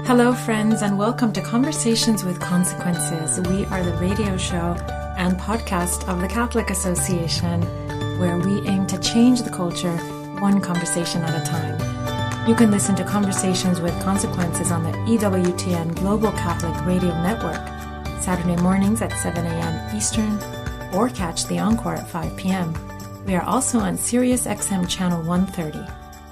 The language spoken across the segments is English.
Hello, friends, and welcome to Conversations with Consequences. We are the radio show and podcast of the Catholic Association, where we aim to change the culture one conversation at a time. You can listen to Conversations with Consequences on the EWTN Global Catholic Radio Network, Saturday mornings at 7 a.m. Eastern, or catch the encore at 5 p.m. We are also on Sirius XM Channel 130.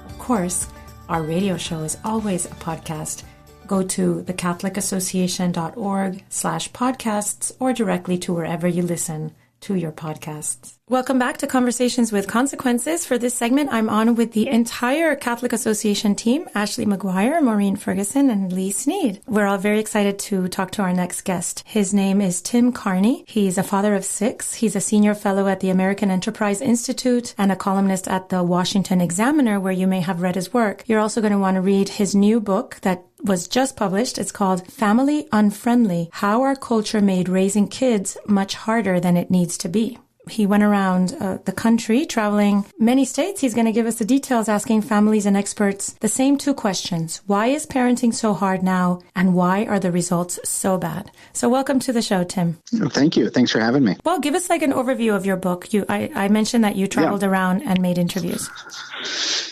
Of course, our radio show is always a podcast. Go to thecatholicassociation.org/podcasts or directly to wherever you listen to your podcasts. Welcome back to Conversations with Consequences. For this segment, I'm on with the entire Catholic Association team, Ashley McGuire, Maureen Ferguson, and Lee Sneed. We're all very excited to talk to our next guest. His name is Tim Carney. He's a father of 6. He's a senior fellow at the American Enterprise Institute and a columnist at the Washington Examiner, where you may have read his work. You're also going to want to read his new book that was just published. It's called Family Unfriendly: How Our Culture Made Raising Kids Much Harder Than It Needs to Be. He went around the country, traveling many states. He's going to give us the details, asking families and experts the same 2 questions. Why is parenting so hard now? And why are the results so bad? So welcome to the show, Tim. Thank you. Thanks for having me. Well, give us like an overview of your book. I mentioned that you traveled around and made interviews.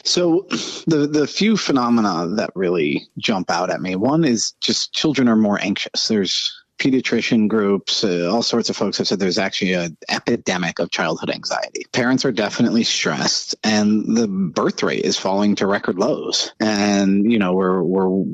So the few phenomena that really jump out at me, one is just children are more anxious. There's pediatrician groups, all sorts of folks have said there's actually an epidemic of childhood anxiety. Parents are definitely stressed, and the birth rate is falling to record lows. And, you know,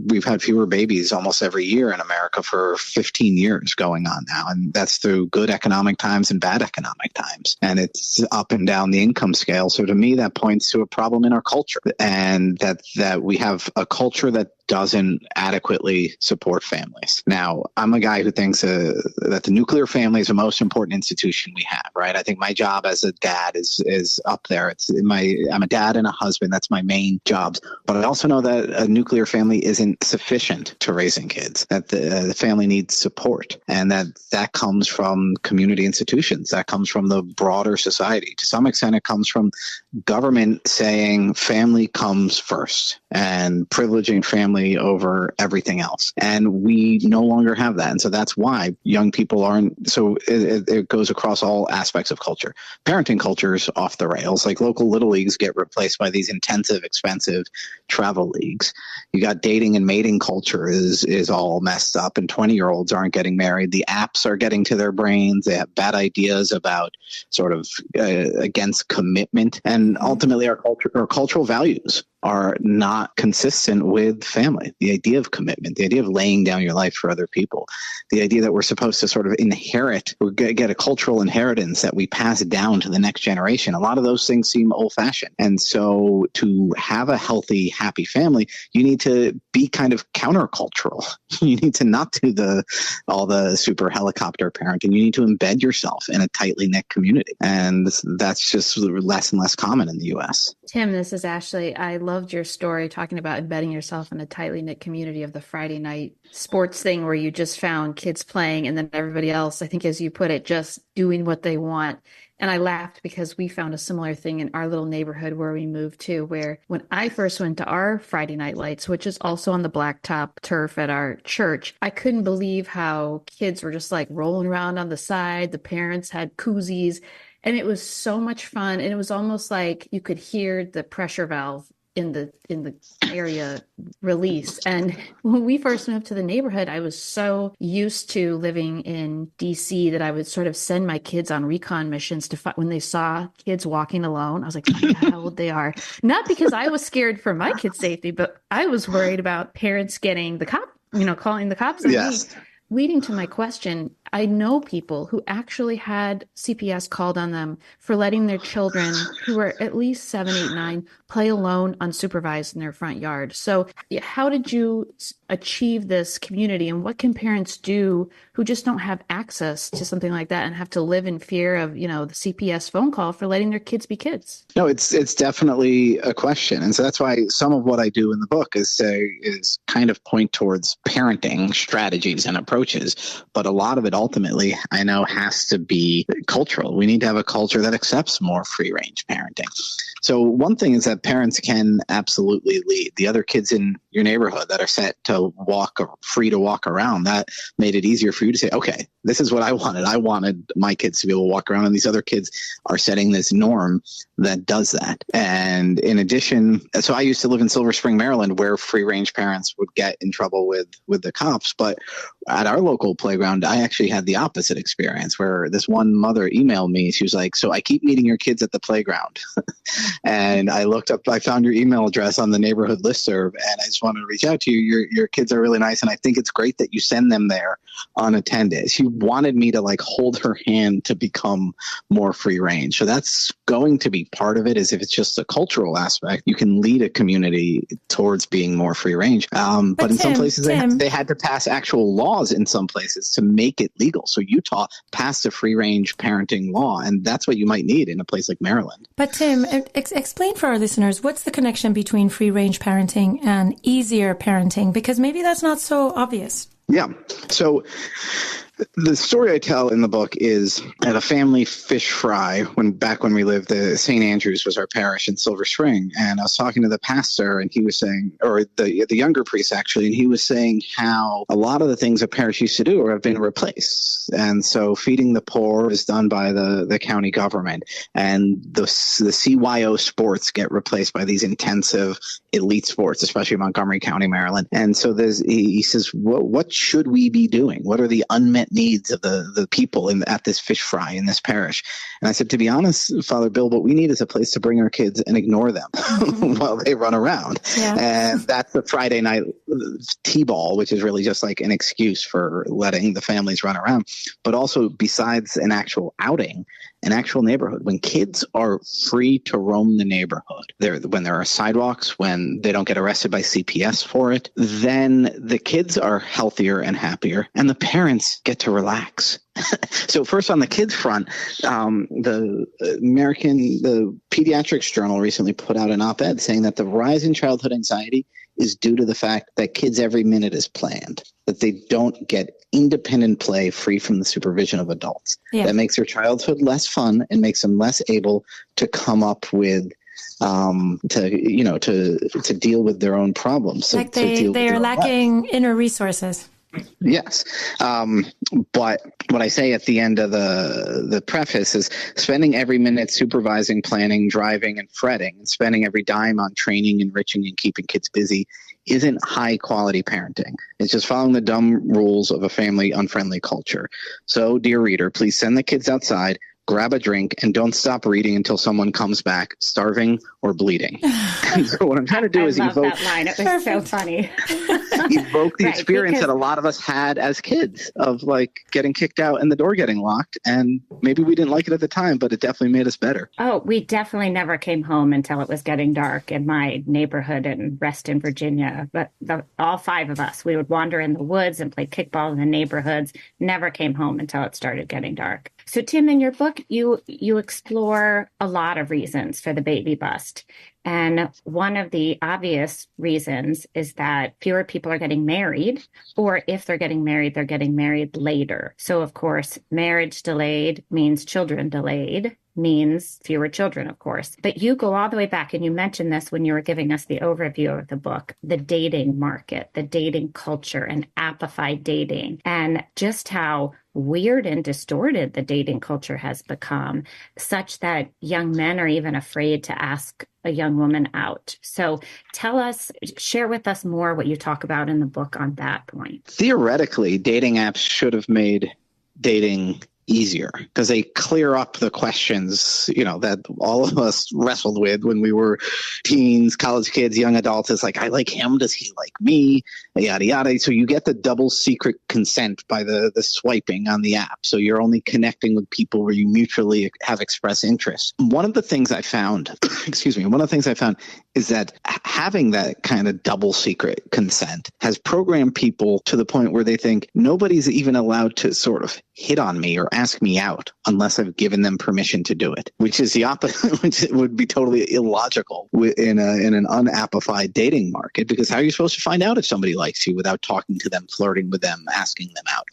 we've had fewer babies almost every year in America for 15 years going on now. And that's through good economic times and bad economic times. And it's up and down the income scale. So to me, that points to a problem in our culture, and that we have a culture that doesn't adequately support families. Now, I'm a guy who thinks that the nuclear family is the most important institution we have, right? I think my job as a dad is up there. I'm a dad and a husband. That's my main jobs. But I also know that a nuclear family isn't sufficient to raising kids, that the family needs support, and that comes from community institutions. That comes from the broader society. To some extent, it comes from government saying family comes first and privileging family over everything else. And we no longer have that. And so that's why young people aren't. So it goes across all aspects of culture. Parenting culture is off the rails. Like local little leagues get replaced by these intensive, expensive travel leagues. You got dating and mating culture is all messed up, and 20-year-olds aren't getting married. The apps are getting to their brains. They have bad ideas about sort of against commitment. And ultimately our cultural values are not consistent with family. The idea of commitment, the idea of laying down your life for other people, the idea that we're supposed to sort of inherit or get a cultural inheritance that we pass down to the next generation. A lot of those things seem old-fashioned. And so to have a healthy, happy family, you need to be kind of countercultural. You need to not do all the super helicopter parenting. You need to embed yourself in a tightly knit community. And that's just less and less common in the U.S. Tim, this is Ashley. I loved your story talking about embedding yourself in a tightly knit community of the Friday night sports thing where you just found kids playing and then everybody else, I think as you put it, just doing what they want. And I laughed because we found a similar thing in our little neighborhood where we moved to, where when I first went to our Friday night lights, which is also on the blacktop turf at our church, I couldn't believe how kids were just like rolling around on the side. The parents had koozies. And it was so much fun. And it was almost like you could hear the pressure valve in the area release. And when we first moved to the neighborhood, I was so used to living in DC that I would sort of send my kids on recon missions to when they saw kids walking alone. I was like, find out how old they are. Not because I was scared for my kids' safety, but I was worried about parents getting the cop, calling the cops on me. Leading to my question, I know people who actually had CPS called on them for letting their children, who were at least 7, 8, 9, play alone unsupervised in their front yard. So how did you achieve this community, and what can parents do who just don't have access to something like that and have to live in fear of, the CPS phone call for letting their kids be kids? No, it's definitely a question. And so that's why some of what I do in the book is kind of point towards parenting strategies and approaches. But a lot of it ultimately, I know, has to be cultural. We need to have a culture that accepts more free range parenting. So one thing is that parents can absolutely lead the other kids in your neighborhood that are set to to free to walk around, that made it easier for you to say, okay, this is what I wanted. I wanted my kids to be able to walk around, and these other kids are setting this norm that does that. And in addition, so I used to live in Silver Spring, Maryland, where free range parents would get in trouble with the cops. But at our local playground, I actually had the opposite experience, where this one mother emailed me. She was like, so I keep meeting your kids at the playground. And I found your email address on the neighborhood listserv, and I just wanted to reach out to you. Your kids are really nice, and I think it's great that you send them there unattended. She wanted me to hold her hand to become more free range. So that's going to be part of it, is if it's just a cultural aspect, you can lead a community towards being more free range. But in some places, they had to pass actual laws in some places to make it legal. So Utah passed a free range parenting law, and that's what you might need in a place like Maryland. But Tim, explain for our listeners, what's the connection between free range parenting and easier parenting? Because maybe that's not so obvious. Yeah. So the story I tell in the book is at a family fish fry back when we lived, St. Andrews was our parish in Silver Spring. And I was talking to the pastor, and he was saying, or the younger priest actually, and he was saying how a lot of the things a parish used to do have been replaced. And so feeding the poor is done by the county government, and the CYO sports get replaced by these intensive elite sports, especially Montgomery County, Maryland. And so he says, what should we be doing? What are the unmet needs of the people at this fish fry in this parish? And I said, to be honest, Father Bill, what we need is a place to bring our kids and ignore them while they run around. Yeah. And that's the Friday night T-ball, which is really just like an excuse for letting the families run around. But also, besides an actual outing, an actual neighborhood, when kids are free to roam the neighborhood, when there are sidewalks, when they don't get arrested by CPS for it, then the kids are healthier and happier, and the parents get to relax. So first, on the kids front, the Pediatrics Journal recently put out an op-ed saying that the rise in childhood anxiety is due to the fact that kids every minute is planned, that they don't get independent play free from the supervision of adults. Yeah. That makes their childhood less fun and makes them less able to come up with to deal with their own problems. So, like they are lacking inner resources. Yes. But what I say at the end of the preface is spending every minute supervising, planning, driving, and fretting, and spending every dime on training, enriching, and keeping kids busy isn't high quality parenting. It's just following the dumb rules of a family unfriendly culture. So, dear reader, please send the kids outside, grab a drink, and don't stop reading until someone comes back starving or bleeding. And so what I'm trying to do is evoke that line. It was so funny. Evoke the experience that a lot of us had as kids of getting kicked out and the door getting locked. And maybe we didn't like it at the time, but it definitely made us better. Oh, we definitely never came home until it was getting dark in my neighborhood in Reston, Virginia. But all five of us, we would wander in the woods and play kickball in the neighborhoods. Never came home until it started getting dark. So, Tim, in your book, you explore a lot of reasons for the baby bust. And one of the obvious reasons is that fewer people are getting married, or if they're getting married later. So, of course, marriage delayed means children delayed, means fewer children, of course. But you go all the way back, and you mentioned this when you were giving us the overview of the book, the dating market, the dating culture, and appified dating, and just how weird and distorted the dating culture has become, such that young men are even afraid to ask a young woman out. So share with us more what you talk about in the book on that point. Theoretically, dating apps should have made dating easier because they clear up the questions, that all of us wrestled with when we were teens, college kids, young adults. It's like, I like him. Does he like me? Yada, yada. So you get the double secret consent by the swiping on the app. So you're only connecting with people where you mutually have expressed interest. One of the things I found, is that having that kind of double secret consent has programmed people to the point where they think nobody's even allowed to sort of hit on me or ask me out unless I've given them permission to do it, which is the opposite, which would be totally illogical in an unappified dating market, because how are you supposed to find out if somebody likes you without talking to them, flirting with them, asking them out?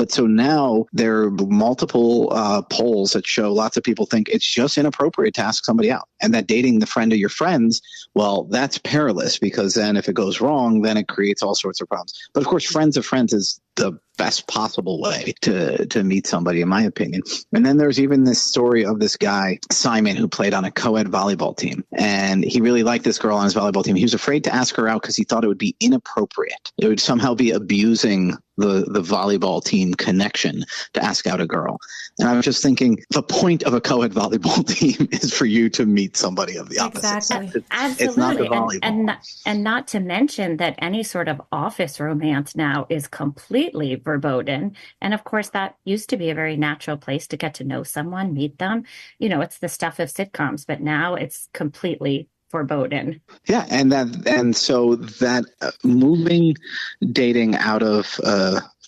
But so now there are multiple polls that show lots of people think it's just inappropriate to ask somebody out, and that dating the friend of your friends, well, that's perilous, because then if it goes wrong, then it creates all sorts of problems. But of course, friends of friends is the best possible way to meet somebody, in my opinion. And then there's even this story of this guy, Simon, who played on a co-ed volleyball team. And he really liked this girl on his volleyball team. He was afraid to ask her out because he thought it would be inappropriate. It would somehow be abusing the volleyball team connection to ask out a girl. And I was just thinking, the point of a co-ed volleyball team is for you to meet somebody of the opposite sex. Absolutely. It's not the volleyball. And not to mention that any sort of office romance now is completely verboten. And of course, that used to be a very natural place to get to know someone, meet them. You know, it's the stuff of sitcoms, but now it's completely verboten. Yeah, and so that moving dating out of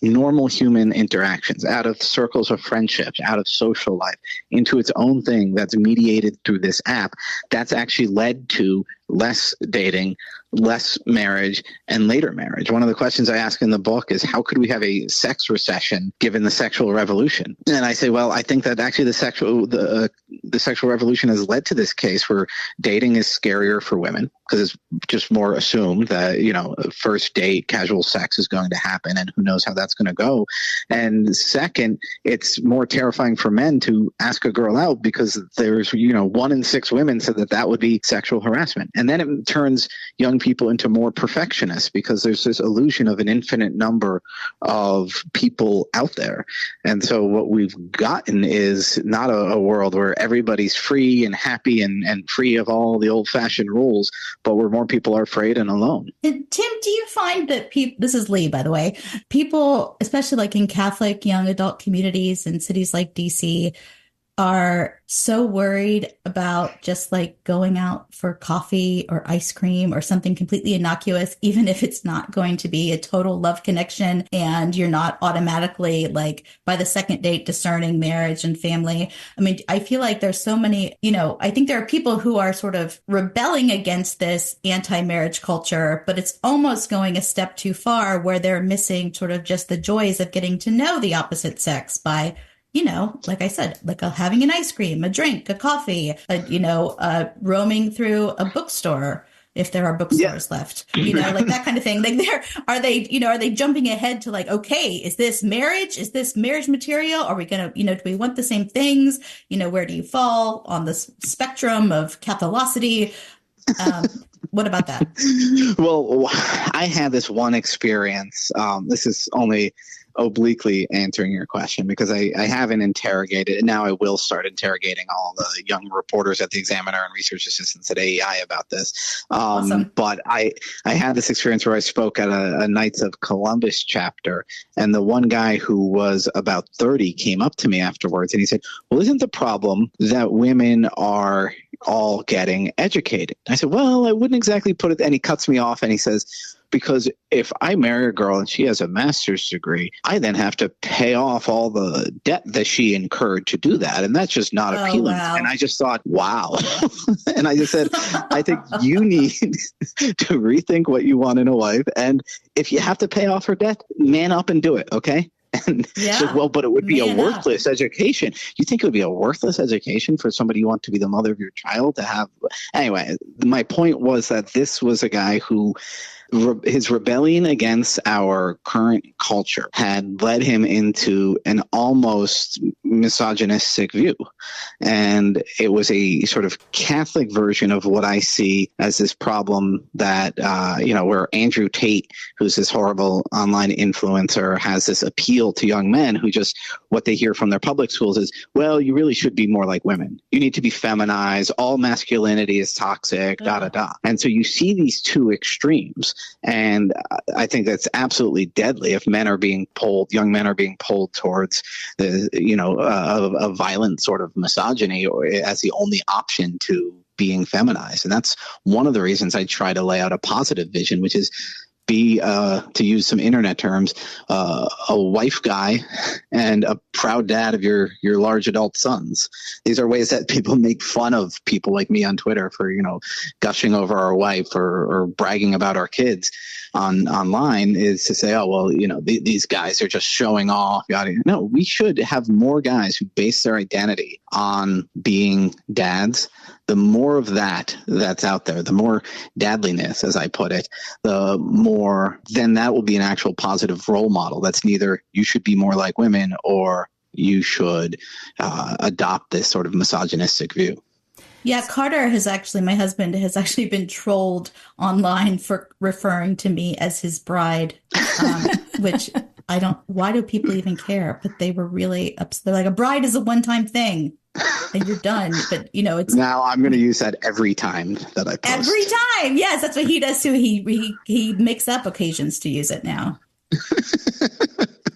normal human interactions, out of circles of friendships, out of social life, into its own thing that's mediated through this app, that's actually led to less dating, less marriage, and later marriage. One of the questions I ask in the book is, how could we have a sex recession given the sexual revolution? And I say, well, I think that actually the sexual revolution has led to this case where dating is scarier for women, because it's just more assumed that, you know, first date, casual sex is going to happen, and who knows how that's going to go. And second, it's more terrifying for men to ask a girl out, because there's, 1 in 6 women said that would be sexual harassment. And then it turns young people into more perfectionists, because there's this illusion of an infinite number of people out there. And so what we've gotten is not a world where everybody's free and happy and free of all the old-fashioned rules, but where more people are afraid and alone. And Tim, do you find that this is Lee, by the way, people, especially like in Catholic young adult communities in cities like DC, are so worried about just like going out for coffee or ice cream or something completely innocuous, even if it's not going to be a total love connection and you're not automatically, like, by the second date discerning marriage and family. I mean, I feel like there's so many, I think there are people who are sort of rebelling against this anti-marriage culture, but it's almost going a step too far, where they're missing sort of just the joys of getting to know the opposite sex by, like I said, like having an ice cream, a drink, a coffee, roaming through a bookstore, if there are bookstores left, like that kind of thing. Like, are they jumping ahead to like, okay, is this marriage? Is this marriage material? Are we going to, do we want the same things? Where do you fall on the spectrum of Catholicity? What about that? Well, I had this one experience. This is only obliquely answering your question, because I haven't interrogated, and now I will start interrogating all the young reporters at the Examiner and research assistants at AEI about this. Awesome. But I had this experience where I spoke at a Knights of Columbus chapter, and the one guy who was about 30 came up to me afterwards, and he said, well, isn't the problem that women are all getting educated? I said, well, I wouldn't exactly put it, and he cuts me off and he says, because if I marry a girl and she has a master's degree, I then have to pay off all the debt that she incurred to do that. And that's just not appealing. Wow. And I just thought, wow. And I just said, I think you need to rethink what you want in a wife. And if you have to pay off her debt, man up and do it. Okay. And said, well, but it would be a worthless education. You think it would be a worthless education for somebody you want to be the mother of your child to have? Anyway, my point was that this was a guy who his rebellion against our current culture had led him into an almost misogynistic view. And it was a sort of Catholic version of what I see as this problem that, where Andrew Tate, who's this horrible online influencer, has this appeal to young men who just, what they hear from their public schools is, well, you really should be more like women. You need to be feminized. All masculinity is toxic, da-da-da. And so you see these two extremes. And I think that's absolutely deadly if young men are being pulled towards a violent sort of misogyny or as the only option to being feminized. And that's one of the reasons I try to lay out a positive vision, which is be, to use some internet terms, a wife guy and a proud dad of your large adult sons. These are ways that people make fun of people like me on Twitter for, gushing over our wife or bragging about our kids online, is to say, oh, well, these guys are just showing off. No, we should have more guys who base their identity on being dads. The more of that's out there, the more dadliness, as I put it, the more then that will be an actual positive role model. That's neither you should be more like women or you should adopt this sort of misogynistic view. Yeah, my husband has actually been trolled online for referring to me as his bride, which why do people even care? But they were really upset. They're like, a bride is a one-time thing and you're done. But, it's. Now I'm going to use that every time that I post. Every time. Yes, that's what he does too. He makes up occasions to use it now.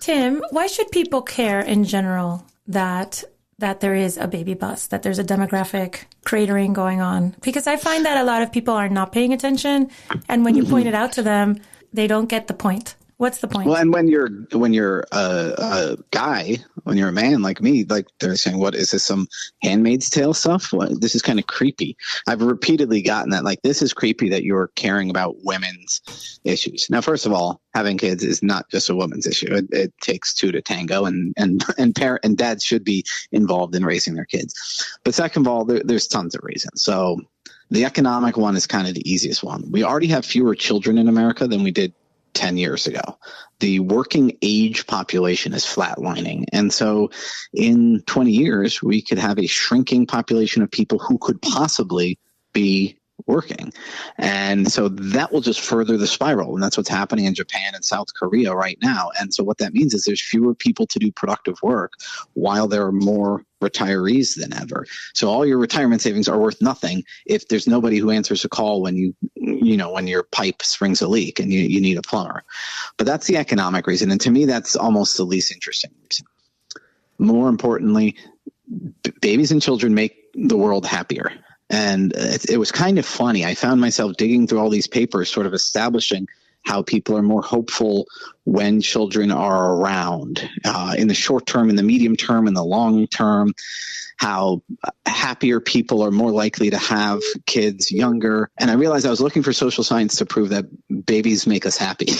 Tim, why should people care in general that there is a baby bust, that there's a demographic cratering going on? Because I find that a lot of people are not paying attention. And when you point it out to them, they don't get the point. What's the point? Well, and when you're a guy, when you're a man like me, like they're saying, what is this, some Handmaid's Tale stuff? This is kind of creepy. I've repeatedly gotten that, like, this is creepy that you're caring about women's issues. Now, first of all, having kids is not just a woman's issue. It takes two to tango, and parent and dads should be involved in raising their kids. But second of all, there's tons of reasons. So the economic one is kind of the easiest one. We already have fewer children in America than we did 10 years ago. The working age population is flatlining. And so in 20 years, we could have a shrinking population of people who could possibly be working. And so that will just further the spiral. And that's what's happening in Japan and South Korea right now. And so what that means is there's fewer people to do productive work while there are more retirees than ever. So all your retirement savings are worth nothing if there's nobody who answers a call when when your pipe springs a leak and you need a plumber. But that's the economic reason. And to me, that's almost the least interesting reason. More importantly, babies and children make the world happier. And it was kind of funny. I found myself digging through all these papers, sort of establishing how people are more hopeful when children are around, in the short term, in the medium term, in the long term, how happier people are more likely to have kids younger. And I realized I was looking for social science to prove that babies make us happy,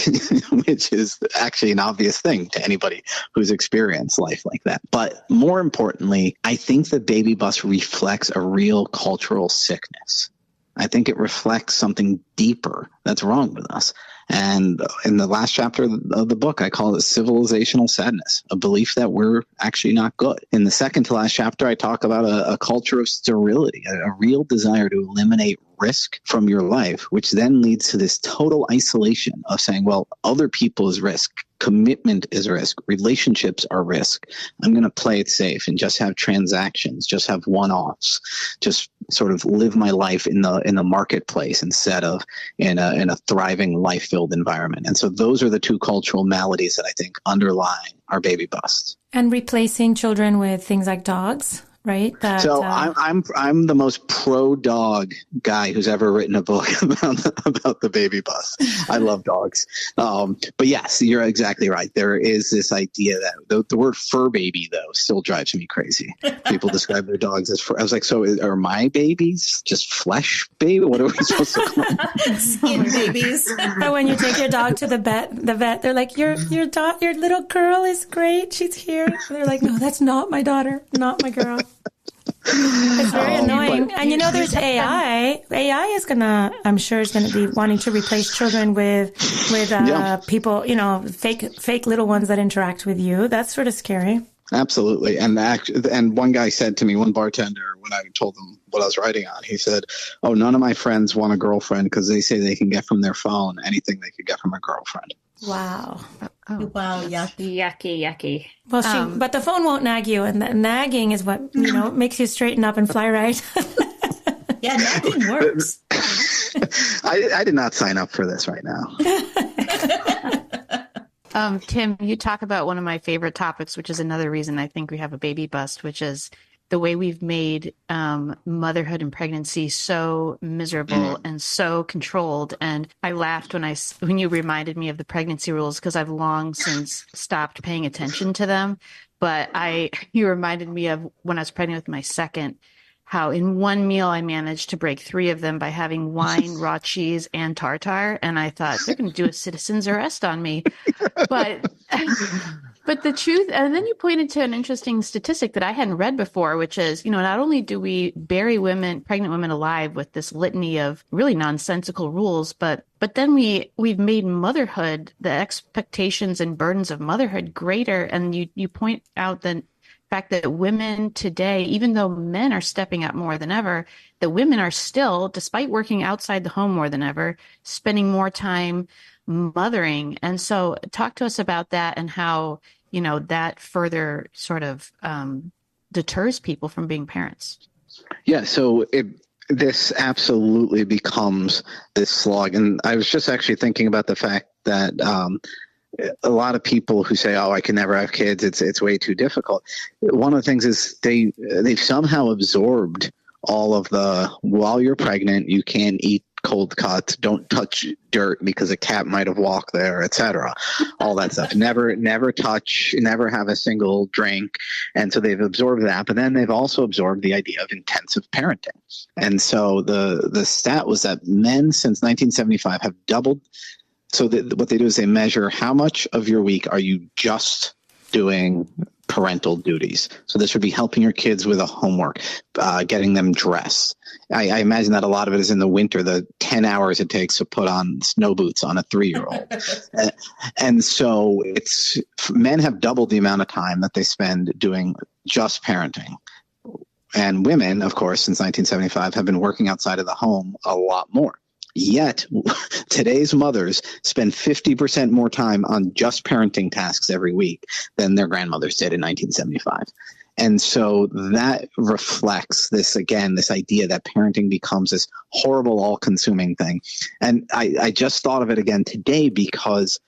which is actually an obvious thing to anybody who's experienced life like that. But more importantly, I think the baby bust reflects a real cultural sickness. I think it reflects something deeper that's wrong with us. And in the last chapter of the book, I call it civilizational sadness, a belief that we're actually not good. In the second to last chapter, I talk about a culture of sterility, a real desire to eliminate risk from your life, which then leads to this total isolation of saying, well, other people is risk. Commitment is risk. Relationships are risk. I'm going to play it safe and just have transactions, just have one-offs, just sort of live my life in the marketplace instead of in a thriving, life-filled environment. And so those are the two cultural maladies that I think underlie our baby bust. And replacing children with things like dogs. Right. So I'm the most pro dog guy who's ever written a book about the baby bust. I love dogs. But yes, you're exactly right. There is this idea that the word fur baby, though, still drives me crazy. People describe their dogs as fur. I was like, so are my babies just flesh baby? What are we supposed to call them? Skin babies. But when you take your dog to the vet, they're like, your little girl is great. She's here. And they're like, no, that's not my daughter, not my girl. It's very annoying. And there's AI. AI is I'm sure is gonna be wanting to replace children with people, fake little ones that interact with you. That's sort of scary. Absolutely. And one guy said to me, one bartender, when I told him what I was writing on, he said, oh, none of my friends want a girlfriend because they say they can get from their phone anything they could get from a girlfriend. Wow. Oh, wow. Yucky. Well, but the phone won't nag you, and nagging is what, makes you straighten up and fly right. Yeah, nagging works. I did not sign up for this right now. Tim, you talk about one of my favorite topics, which is another reason I think we have a baby bust, which is the way we've made motherhood and pregnancy so miserable and so controlled. And I laughed when you reminded me of the pregnancy rules, because I've long since stopped paying attention to them. But you reminded me of when I was pregnant with my second, how in one meal I managed to break 3 of them by having wine, raw cheese, and tartare. And I thought, they're going to do a citizen's arrest on me. But the truth, and then you pointed to an interesting statistic that I hadn't read before, which is, not only do we bury pregnant women alive with this litany of really nonsensical rules, but then we've made motherhood, the expectations and burdens of motherhood greater. And you point out the fact that women today, even though men are stepping up more than ever, the women are still, despite working outside the home more than ever, spending more time mothering. And so talk to us about that and how, that further sort of deters people from being parents. Yeah, so this absolutely becomes this slog. And I was just actually thinking about the fact that a lot of people who say, "Oh, I can never have kids. It's way too difficult." One of the things is they've somehow absorbed all of while you're pregnant, you can't eat cold cuts, don't touch dirt because a cat might have walked there, etc. All that stuff. Never touch, never have a single drink. And so they've absorbed that, but then they've also absorbed the idea of intensive parenting. And so the stat was that men since 1975 have doubled. So what they do is they measure how much of your week are you just doing parental duties. So this would be helping your kids with a homework, getting them dressed. I imagine that a lot of it is in the winter, the 10 hours it takes to put on snow boots on a 3-year-old. And so men have doubled the amount of time that they spend doing just parenting. And women, of course, since 1975 have been working outside of the home a lot more. Yet today's mothers spend 50% more time on just parenting tasks every week than their grandmothers did in 1975. And so that reflects this idea that parenting becomes this horrible, all-consuming thing. And I just thought of it again today because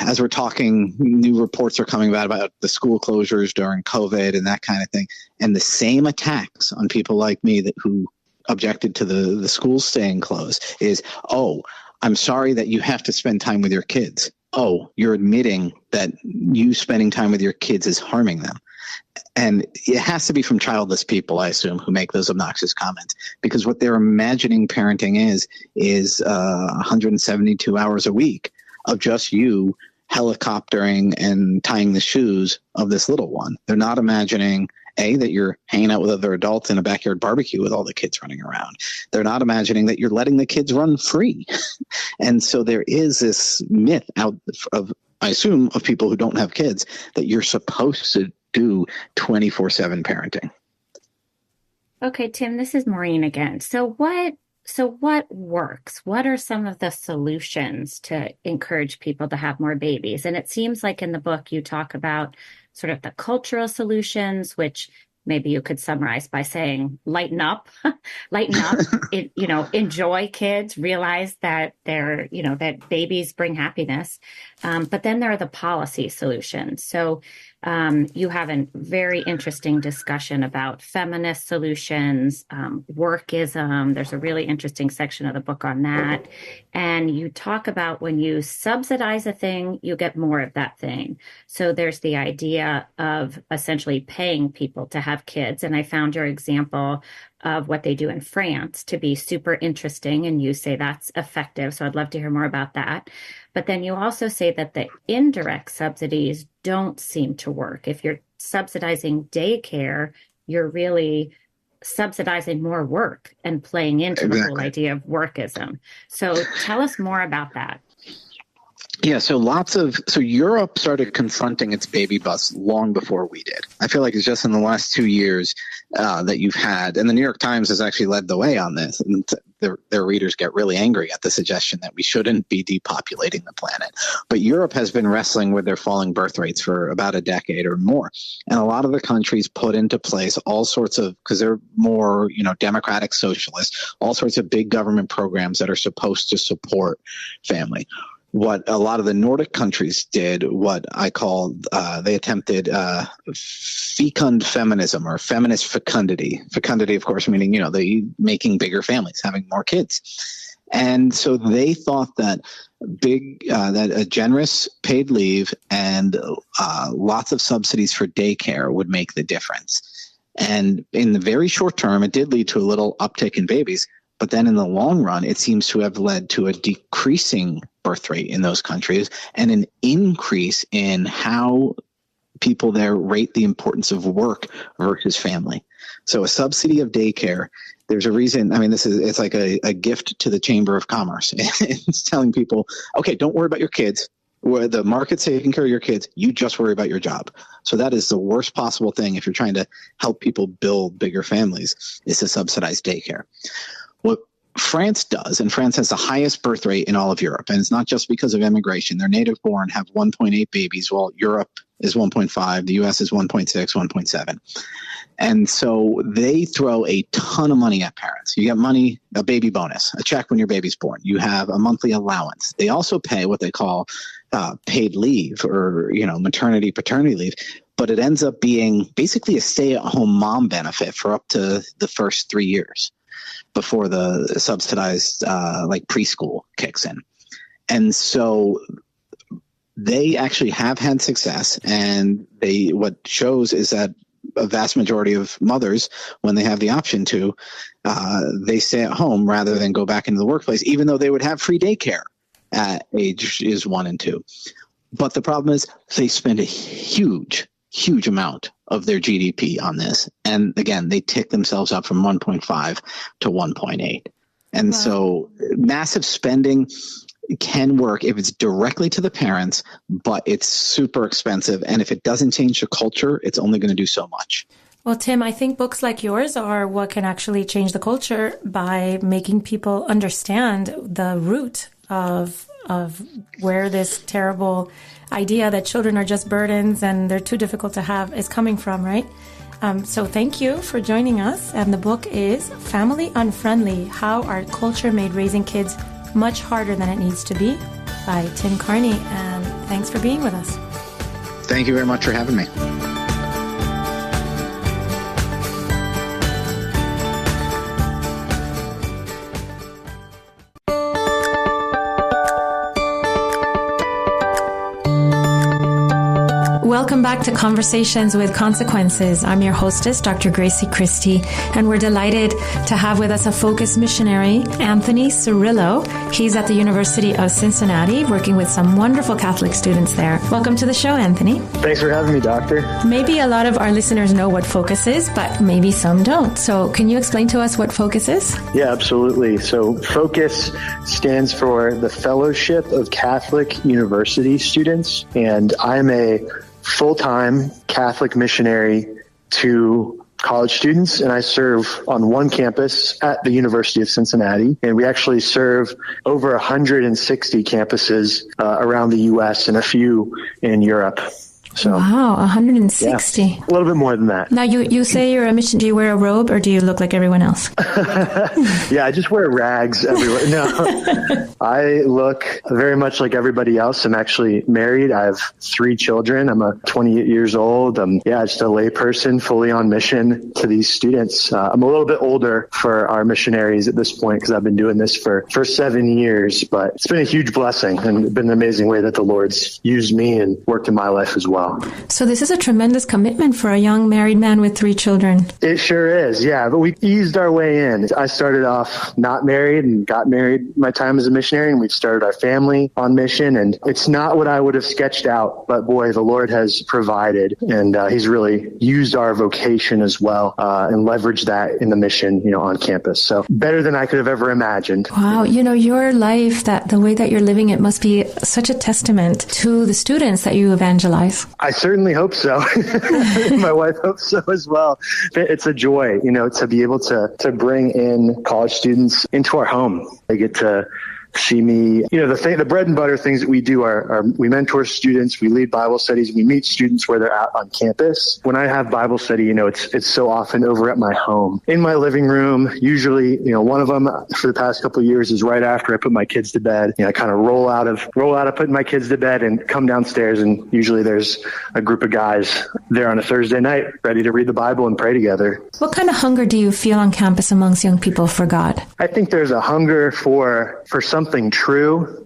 as we're talking, new reports are coming about the school closures during COVID and that kind of thing. And the same attacks on people like me who objected to the schools staying closed is, "Oh, I'm sorry that you have to spend time with your kids. Oh, you're admitting that you spending time with your kids is harming them." And it has to be from childless people, I assume, who make those obnoxious comments, because what they're imagining parenting is 172 hours a week of just you helicoptering and tying the shoes of this little one. They're not imagining that you're hanging out with other adults in a backyard barbecue with all the kids running around. They're not imagining that you're letting the kids run free. And so there is this myth out of, I assume, of people who don't have kids that you're supposed to do 24/7 parenting. Okay, Tim, this is Maureen again. So what works? What are some of the solutions to encourage people to have more babies? And it seems like in the book you talk about sort of the cultural solutions, which maybe you could summarize by saying, lighten up, enjoy kids, realize that that babies bring happiness. But then there are the policy solutions. So you have a very interesting discussion about feminist solutions, workism. There's a really interesting section of the book on that. And you talk about when you subsidize a thing, you get more of that thing. So there's the idea of essentially paying people to have kids. And I found your example of what they do in France to be super interesting. And you say that's effective. So I'd love to hear more about that. But then you also say that the indirect subsidies don't seem to work. If you're subsidizing daycare, you're really subsidizing more work and playing into the whole idea of workism. So tell us more about that. Yeah, so Europe started confronting its baby bust long before we did. I feel like it's just in the last 2 years that you've had, and the New York Times has actually led the way on this, and their readers get really angry at the suggestion that we shouldn't be depopulating the planet. But Europe has been wrestling with their falling birth rates for about a decade or more. And a lot of the countries put into place all sorts of, because they're more, democratic socialists, all sorts of big government programs that are supposed to support family. what a lot of the Nordic countries did, what I call, they attempted fecund feminism, or feminist fecundity. Fecundity, of course, meaning, making bigger families, having more kids. And so they thought that that a generous paid leave and lots of subsidies for daycare would make the difference. And in the very short term, it did lead to a little uptick in babies. But then in the long run, it seems to have led to a decreasing birth rate in those countries and an increase in how people there rate the importance of work versus family. So a subsidy of daycare, there's a reason. I mean, it's like a gift to the Chamber of Commerce. It's telling people, okay, don't worry about your kids. Where the market's taking care of your kids, you just worry about your job. So that is the worst possible thing if you're trying to help people build bigger families, is to subsidize daycare. What France does, and France has the highest birth rate in all of Europe, and it's not just because of immigration. Their native born have 1.8 babies, while Europe is 1.5, the US is 1.6, 1.7. And so they throw a ton of money at parents. You get money, a baby bonus, a check when your baby's born. You have a monthly allowance. They also pay what they call paid leave, or, maternity, paternity leave. But it ends up being basically a stay-at-home mom benefit for up to the first 3 years before the subsidized preschool kicks in. And so they actually have had success, and what shows is that a vast majority of mothers, when they have the option to, they stay at home rather than go back into the workplace, even though they would have free daycare at ages 1 and 2. But the problem is they spend a huge amount of their GDP on this. And again, they tick themselves up from 1.5 to 1.8. And wow. So massive spending can work if it's directly to the parents, but it's super expensive. And if it doesn't change the culture, it's only going to do so much. Well, Tim, I think books like yours are what can actually change the culture by making people understand the root of where this terrible idea that children are just burdens and they're too difficult to have is coming from, right? So thank you for joining us. And the book is Family Unfriendly, How Our Culture Made Raising Kids Much Harder Than It Needs to Be, by Tim Carney. And thanks for being with us. Thank you very much for having me. Welcome back to Conversations with Consequences. I'm your hostess, Dr. Gracie Christie, and we're delighted to have with us a focus missionary, Anthony Cirillo. He's at the University of Cincinnati, working with some wonderful Catholic students there. Welcome to the show, Anthony. Thanks for having me, Doctor. Maybe a lot of our listeners know what focus is, but maybe some don't. So can you explain to us what focus is? Yeah, absolutely. So focus stands for the Fellowship of Catholic University Students, and I'm a full-time Catholic missionary to college students, and I serve on one campus at the University of Cincinnati, and we actually serve over 160 campuses around the U.S. and a few in Europe. So, wow, 160. Yeah, a little bit more than that. Now, you say you're a mission. Do you wear a robe or do you look like everyone else? Yeah, I just wear rags everywhere. No, I look very much like everybody else. I'm actually married. I have 3 children. I'm 28 years old. I'm just a lay person, fully on mission to these students. I'm a little bit older for our missionaries at this point because I've been doing this for 7 years, but it's been a huge blessing and been an amazing way that the Lord's used me and worked in my life as well. So this is a tremendous commitment for a young married man with 3 children. It sure is, yeah. But we eased our way in. I started off not married and got married my time as a missionary, and we've started our family on mission. And it's not what I would have sketched out, but boy, the Lord has provided, and He's really used our vocation as well and leveraged that in the mission, on campus. So better than I could have ever imagined. Wow, your life, the way that you're living it must be such a testament to the students that you evangelize. I certainly hope so. My wife hopes so as well. It's a joy, to be able to bring in college students into our home. They get to see me. The bread and butter things that we do are we mentor students, we lead Bible studies, we meet students where they're at on campus. When I have Bible study, it's so often over at my home, in my living room. Usually, one of them for the past couple of years is right after I put my kids to bed. I kind of roll out of putting my kids to bed and come downstairs, and usually there's a group of guys there on a Thursday night ready to read the Bible and pray together. What kind of hunger do you feel on campus amongst young people for God? I think there's a hunger for something true.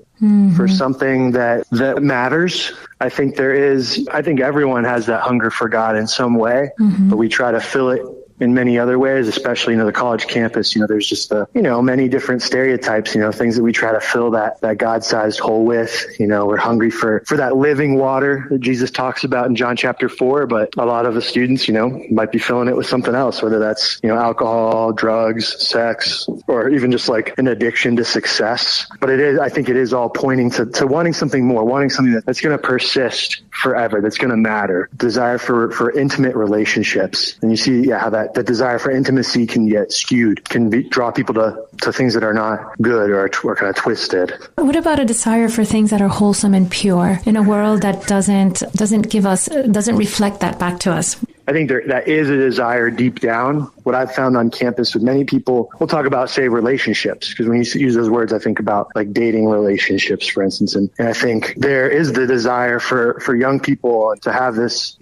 For something that matters. I think everyone has that hunger for God in some way, but we try to fill it in many other ways, especially, the college campus. There's just many different stereotypes, things that we try to fill that God-sized hole with. We're hungry for that living water that Jesus talks about in John chapter 4, but a lot of the students, might be filling it with something else, whether that's, alcohol, drugs, sex, or even just like an addiction to success. But I think it is all pointing to wanting something more, wanting something that's going to persist forever, that's going to matter. Desire for intimate relationships. And you see, how that desire for intimacy can get skewed, draw people to things that are not good or kind of twisted. What about a desire for things that are wholesome and pure in a world that doesn't reflect that back to us? I think that is a desire deep down. What I've found on campus with many people, we'll talk about, say, relationships, because when you use those words, I think about like dating relationships, for instance. And I think there is the desire for young people to have this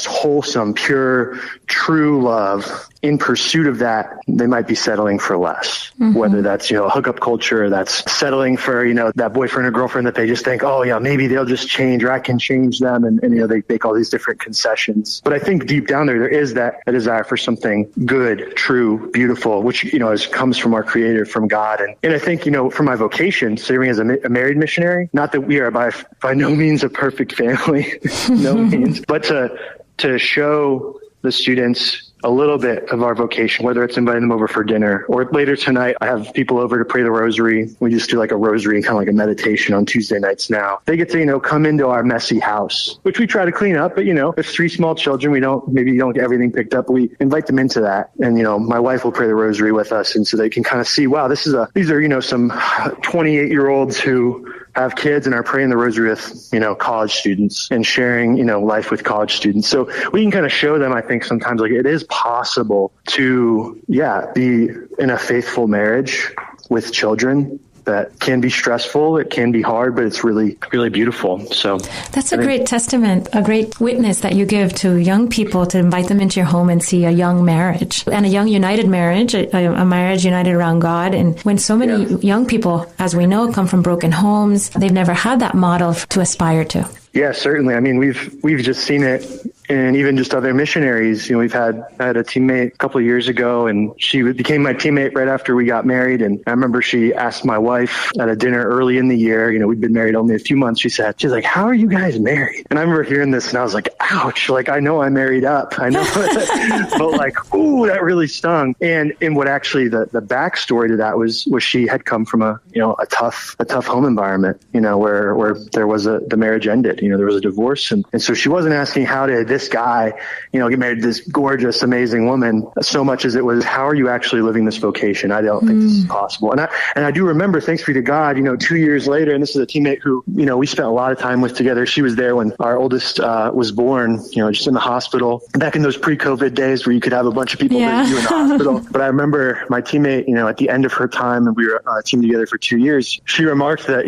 wholesome, pure, true love. In pursuit of that, they might be settling for less, whether that's, hookup culture, or that's settling for, that boyfriend or girlfriend that they just think, oh yeah, maybe they'll just change, or I can change them. And they make all these different concessions. But I think deep down there is a desire for something good, true, beautiful, which, comes from our Creator, from God. And I think, for my vocation, serving as a married missionary, not that we are by no means a perfect family, no means, but to show the students a little bit of our vocation, whether it's inviting them over for dinner, or later tonight, I have people over to pray the rosary. We just do like a rosary and kind of like a meditation on Tuesday nights now. They get to, come into our messy house, which we try to clean up, but if 3 small children, maybe you don't get everything picked up, but we invite them into that. And, my wife will pray the rosary with us. And so they can kind of see, wow, these are, some 28-year-olds who have kids and are praying the rosary with, college students and sharing, life with college students. So we can kind of show them, I think, sometimes like it is possible to, be in a faithful marriage with children. That can be stressful. It can be hard, but it's really, really beautiful. So that's a great testament, a great witness that you give to young people to invite them into your home and see a young marriage and a young united marriage, a marriage united around God. And when so many young people, as we know, come from broken homes, they've never had that model to aspire to. Yeah, certainly. I mean, we've just seen it and even just other missionaries. We've had a teammate a couple of years ago, and she became my teammate right after we got married. And I remember she asked my wife at a dinner early in the year, we'd been married only a few months. She's like, how are you guys married? And I remember hearing this and I was like, ouch, like, I know I married up. I know, but like, ooh, that really stung. And what actually the backstory to that was she had come from a tough home environment, where there was the marriage ended, there was a divorce. And so she wasn't asking, how did this guy, get married to this gorgeous, amazing woman, so much as it was, how are you actually living this vocation? I don't think this is possible. And I do remember, thanks be to God, 2 years later, and this is a teammate who, we spent a lot of time with together. She was there when our oldest was born, just in the hospital, back in those pre-COVID days where you could have a bunch of people visit you in the hospital. But I remember my teammate, at the end of her time, and we were a team together for 2 years, she remarked that,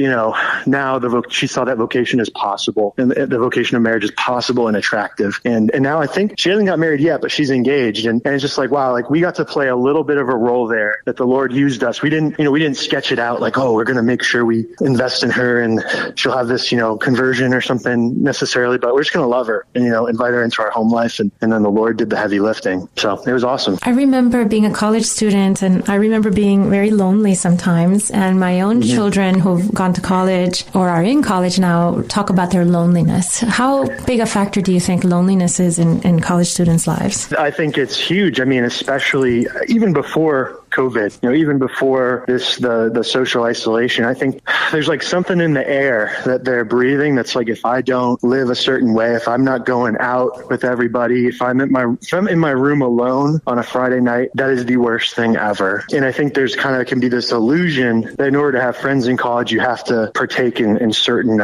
now she saw that vocation as possible, and the vocation of marriage is possible and attractive. And now I think she hasn't got married yet, but she's engaged. And it's just like, wow, like we got to play a little bit of a role there, that the Lord used us. We didn't sketch it out like, oh, we're going to make sure we invest in her and she'll have this, conversion or something necessarily, but we're just going to love her and, invite her into our home life. And then the Lord did the heavy lifting. So it was awesome. I remember being a college student, and I remember being very lonely sometimes. And my own children who've gone to college or are in college now talk about their loneliness. How big a factor do you think loneliness is in college students' lives? I think it's huge. I mean, especially even before COVID, even before the social isolation, I think there's like something in the air that they're breathing that's like, if I don't live a certain way, if I'm not going out with everybody, if I'm in my room alone on a Friday night, that is the worst thing ever. And I think there's can be this illusion that in order to have friends in college, you have to partake in certain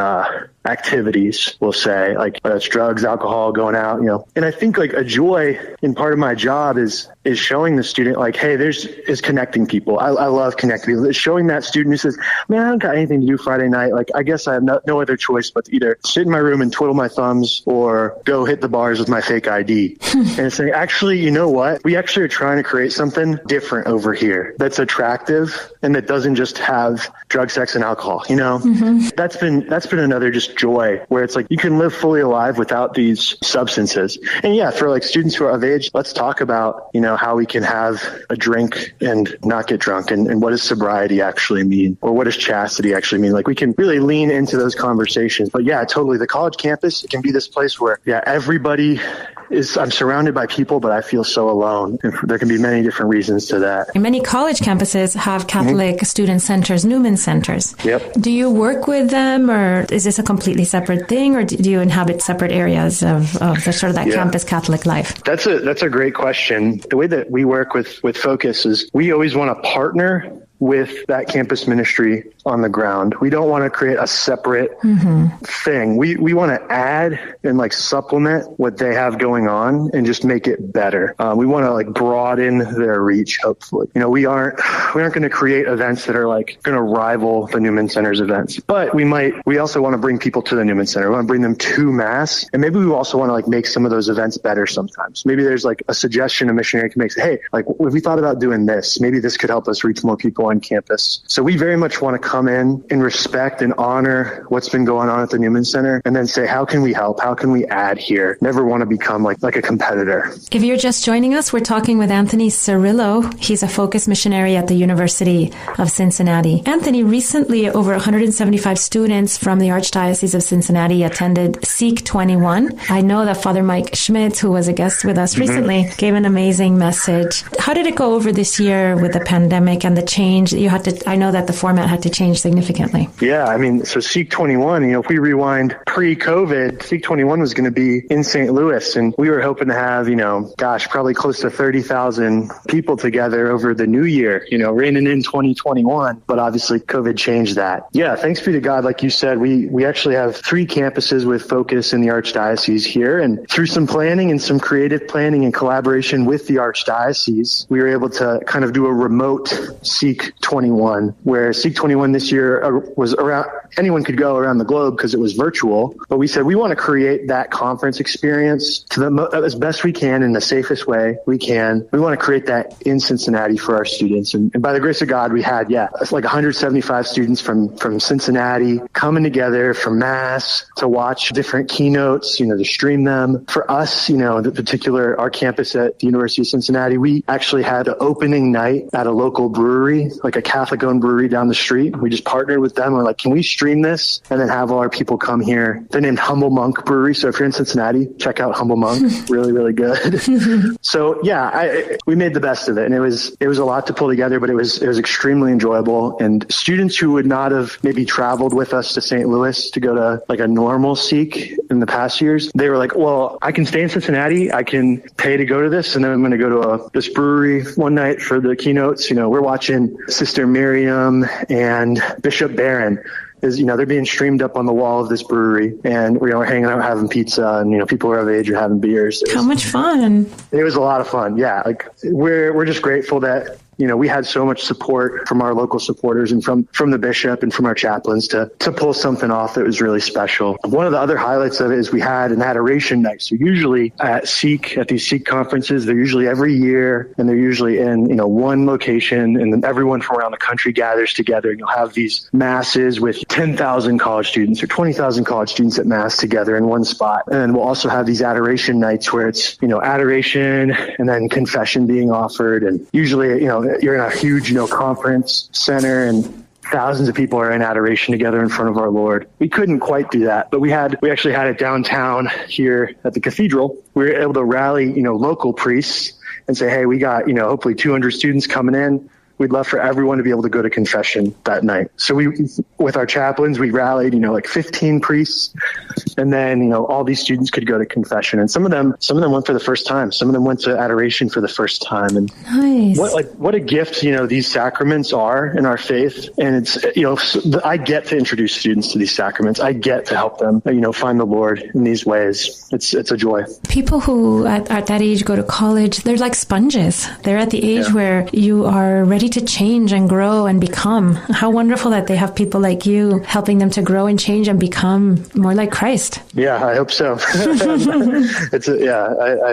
activities, we'll say, like whether it's drugs, alcohol, going out, And I think like a joy in part of my job is showing the student like, hey, is connecting people. I love connecting people. It's showing that student who says, man, I don't got anything to do Friday night. Like, I guess I have no other choice but to either sit in my room and twiddle my thumbs or go hit the bars with my fake ID. And say, actually, you know what? We actually are trying to create something different over here that's attractive and that doesn't just have drug, sex, and alcohol. Mm-hmm. That's been another just joy where it's like you can live fully alive without these substances. And yeah, for like students who are of age, let's talk about, how we can have a drink and not get drunk and what does sobriety actually mean or what does chastity actually mean? Like we can really lean into those conversations. But yeah, totally. The college campus, it can be this place where, everybody I'm surrounded by people, but I feel so alone. And there can be many different reasons to that. Many college campuses have Catholic student centers, Newman centers. Yep. Do you work with them, or is this a completely separate thing, or do you inhabit separate areas of the sort of that campus Catholic life? That's a great question. The way that we work with Focus is we always want to partner with that campus ministry on the ground. We don't want to create a separate thing. We want to add and like supplement what they have going on and just make it better. We want to like broaden their reach, hopefully. We aren't going to create events that are like going to rival the Newman Center's events, but we also want to bring people to the Newman Center. We want to bring them to Mass. And maybe we also want to like make some of those events better sometimes. Maybe there's like a suggestion a missionary can make. Say, hey, like if we thought about doing this, maybe this could help us reach more people on campus. So we very much want to come in and respect and honor what's been going on at the Newman Center and then say, how can we help? How can we add here? Never want to become like a competitor. If you're just joining us, we're talking with Anthony Cirillo. He's a Focus missionary at the University of Cincinnati. Anthony, recently over 175 students from the Archdiocese of Cincinnati attended Seek 21. I know that Father Mike Schmidt, who was a guest with us recently, gave an amazing message. How did it go over this year with the pandemic and the change? I know that the format had to change significantly. Yeah, I mean, so Seek 21, if we rewind pre-COVID, Seek 21 was going to be in St. Louis, and we were hoping to have, probably close to 30,000 people together over the new year, reining in 2021, but obviously COVID changed that. Yeah, thanks be to God, like you said, we actually have 3 campuses with Focus in the Archdiocese here, and through some planning and some creative planning and collaboration with the Archdiocese, we were able to kind of do a remote Seek 21, where Seek 21 this year was around, anyone could go around the globe because it was virtual, but we said we want to create that conference experience to as best we can in the safest way we can. We want to create that in Cincinnati for our students. And by the grace of God, we had, it's like 175 students from Cincinnati coming together for Mass to watch different keynotes, to stream them. For us, our campus at the University of Cincinnati, we actually had an opening night at a local brewery, like a Catholic-owned brewery down the street. We just partnered with them. We're like, can we stream this and then have all our people come here? They're named Humble Monk Brewery. So if you're in Cincinnati, check out Humble Monk. Really, really good. So we made the best of it. And it was a lot to pull together, but it was extremely enjoyable. And students who would not have maybe traveled with us to St. Louis to go to like a normal Seek in the past years, they were like, well, I can stay in Cincinnati. I can pay to go to this. And then I'm going to go to this brewery one night for the keynotes. We're watching Sister Miriam and Bishop Barron. They're being streamed up on the wall of this brewery, and we're hanging out having pizza, and people who are of age are having beers. How much fun! It was a lot of fun. Yeah, like we're just grateful that we had so much support from our local supporters and from the bishop and from our chaplains to pull something off that was really special. One of the other highlights of it is we had an adoration night. So usually at these Seek conferences, they're usually every year, and they're usually in one location, and then everyone from around the country gathers together, and you'll have these masses with 10,000 college students or 20,000 college students at Mass together in one spot. And then we'll also have these adoration nights where it's adoration and then confession being offered, and usually you're in a huge, conference center, and thousands of people are in adoration together in front of our Lord. We couldn't quite do that, but we actually had it downtown here at the cathedral. We were able to rally, local priests and say, hey, we got, hopefully 200 students coming in. We'd love for everyone to be able to go to confession that night. So with our chaplains, we rallied, like 15 priests, and then, all these students could go to confession. And some of them went for the first time. Some of them went to adoration for the first time. And nice. What a gift, these sacraments are in our faith. And it's, I get to introduce students to these sacraments. I get to help them, find the Lord in these ways. It's a joy. People who at that age go to college, they're like sponges. They're at the age where you are ready to change and grow and become. How wonderful that they have people like you helping them to grow and change and become more like Christ. Yeah, I hope so. I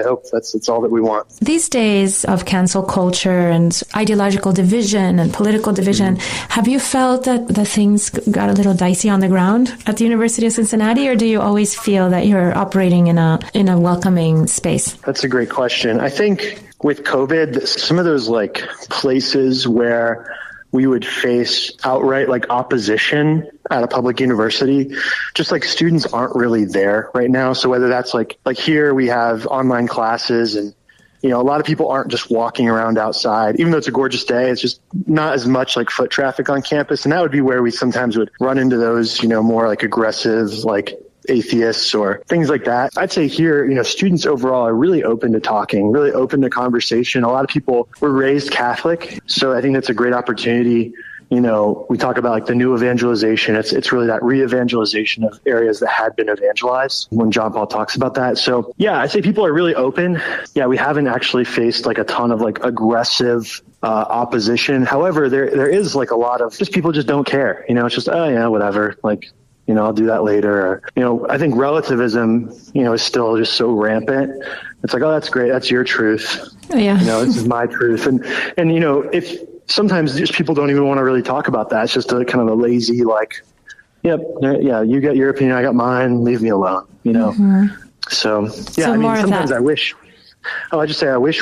hope that's all that we want. These days of cancel culture and ideological division and political division, have you felt that the things got a little dicey on the ground at the University of Cincinnati, or do you always feel that you're operating in a welcoming space? That's a great question. I think with COVID, some of those places where we would face outright opposition at a public university, just students aren't really there right now. So whether that's like here we have online classes, and a lot of people aren't just walking around outside, even though it's a gorgeous day. It's just not as much foot traffic on campus. And that would be where we sometimes would run into those, more aggressive, atheists or things like that. I'd say here, students overall are really open to talking, really open to conversation. A lot of people were raised Catholic. So I think that's a great opportunity. We talk about the new evangelization. It's really that re-evangelization of areas that had been evangelized when John Paul talks about that. So yeah, I say people are really open. Yeah, we haven't actually faced a ton of aggressive opposition. However, there is a lot of just people just don't care. It's just, oh yeah, whatever. I'll do that later. Or, I think relativism, is still just so rampant. It's oh, that's great. That's your truth. Yeah. This is my truth. And if sometimes just people don't even want to really talk about that. It's just a kind of a lazy, yep, yeah, you got your opinion, I got mine, leave me alone, Mm-hmm. So, yeah, sometimes I wish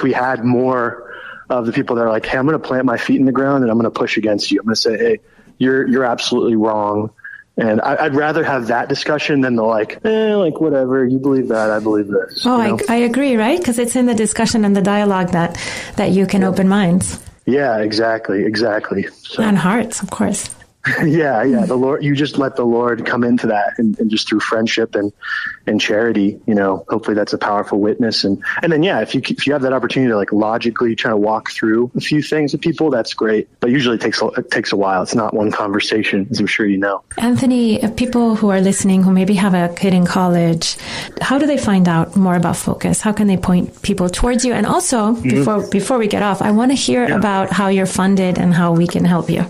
we had more of the people that are hey, I'm going to plant my feet in the ground and I'm going to push against you. I'm going to say, hey, you're absolutely wrong. And I'd rather have that discussion than the whatever, you believe that, I believe this. Oh, I agree, right? Because it's in the discussion and the dialogue that you can open minds. Yeah, exactly. So. And hearts, of course. Yeah. The Lord, you just let the Lord come into that and just through friendship and charity, hopefully that's a powerful witness. And then, yeah, if you have that opportunity to logically try to walk through a few things with people, that's great. But usually it takes a while. It's not one conversation, as I'm sure you know. Anthony, people who are listening who maybe have a kid in college, how do they find out more about Focus? How can they point people towards you? And also, before we get off, I want to hear about how you're funded and how we can help you.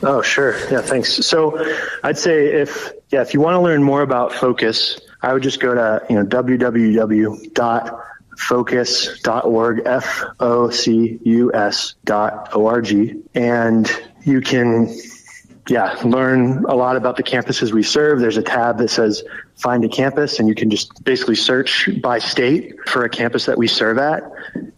Oh, sure. Yeah, thanks. So I'd say if you want to learn more about Focus, I would just go to, www.focus.org, FOCUS.org. And you can, learn a lot about the campuses we serve. There's a tab that says find a campus, and you can just basically search by state for a campus that we serve at.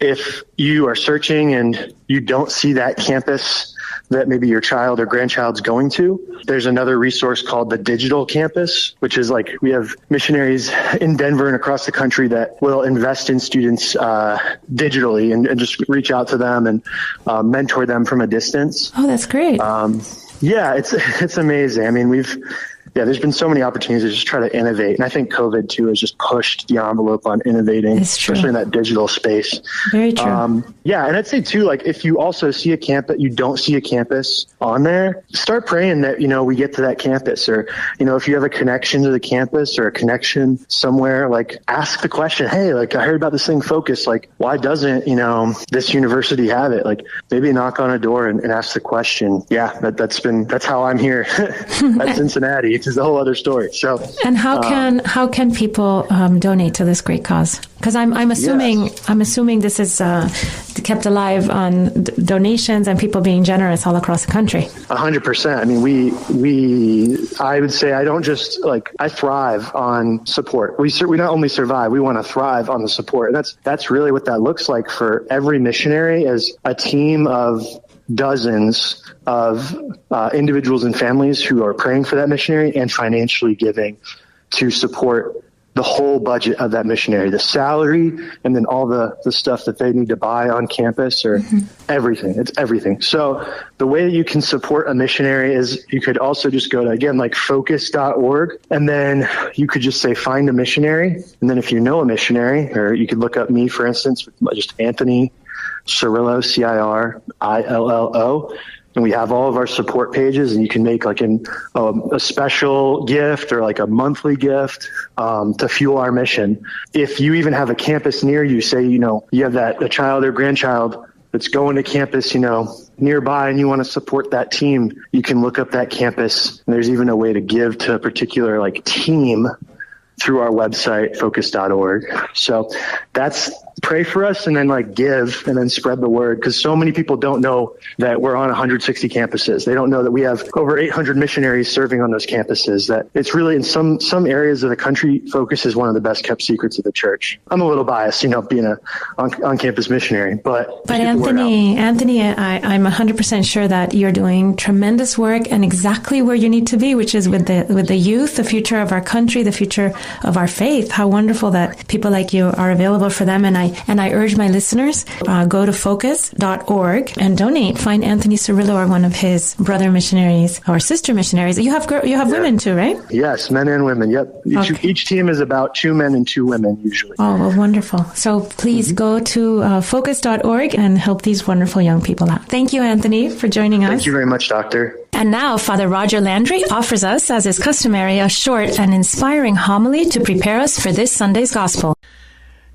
If you are searching and you don't see that campus that maybe your child or grandchild's going to, there's another resource called the Digital Campus, which is we have missionaries in Denver and across the country that will invest in students digitally and just reach out to them and mentor them from a distance. Oh, that's great. Yeah, it's amazing. I mean, there's been so many opportunities to just try to innovate. And I think COVID, too, has just pushed the envelope on innovating, especially in that digital space. Very true. And I'd say, too, if you also see a campus, you don't see a campus on there, start praying that, we get to that campus. Or, if you have a connection to the campus or a connection somewhere, ask the question, hey, I heard about this thing Focus. Why doesn't, this university have it? Maybe knock on a door and ask the question. Yeah, that's how I'm here at Cincinnati. It's a whole other story. So, and how can people donate to this great cause? Because I'm assuming this is kept alive on donations and people being generous all across the country. 100%. I mean, I would say I don't just I thrive on support. We not only survive, we want to thrive on the support. And that's really what that looks like for every missionary, as a team of dozens of individuals and families who are praying for that missionary and financially giving to support the whole budget of that missionary, the salary, and then all the stuff that they need to buy on campus or everything. It's everything. So the way that you can support a missionary is you could also just go to, again, like focus.org, and then you could just say, find a missionary. And then if you know a missionary, or you could look up me, for instance, just Anthony Cirillo, Cirillo. And we have all of our support pages, and you can make like a special gift or like a monthly gift to fuel our mission. If you even have a campus near you, say, you have a child or grandchild that's going to campus, nearby, and you want to support that team, you can look up that campus. And there's even a way to give to a particular like team through our website, focus.org. So pray for us, and then like give, and then spread the word, because so many people don't know that we're on 160 campuses. They don't know that we have over 800 missionaries serving on those campuses. That it's really, in some areas of the country, Focus is one of the best kept secrets of the church. I'm a little biased, being a on-campus missionary, but Anthony, I'm 100% sure that you're doing tremendous work and exactly where you need to be, which is with the youth, the future of our country, the future of our faith. How wonderful that people like you are available for them. And I urge my listeners, go to focus.org and donate. Find Anthony Cirillo or one of his brother missionaries or sister missionaries. You have women too, right? Yes, men and women. Yep. Each team is about 2 men and 2 women usually. Oh, well, wonderful. So please go to focus.org and help these wonderful young people out. Thank you, Anthony, for joining us. Thank you very much, Doctor. And now Father Roger Landry offers us, as is customary, a short and inspiring homily to prepare us for this Sunday's Gospel.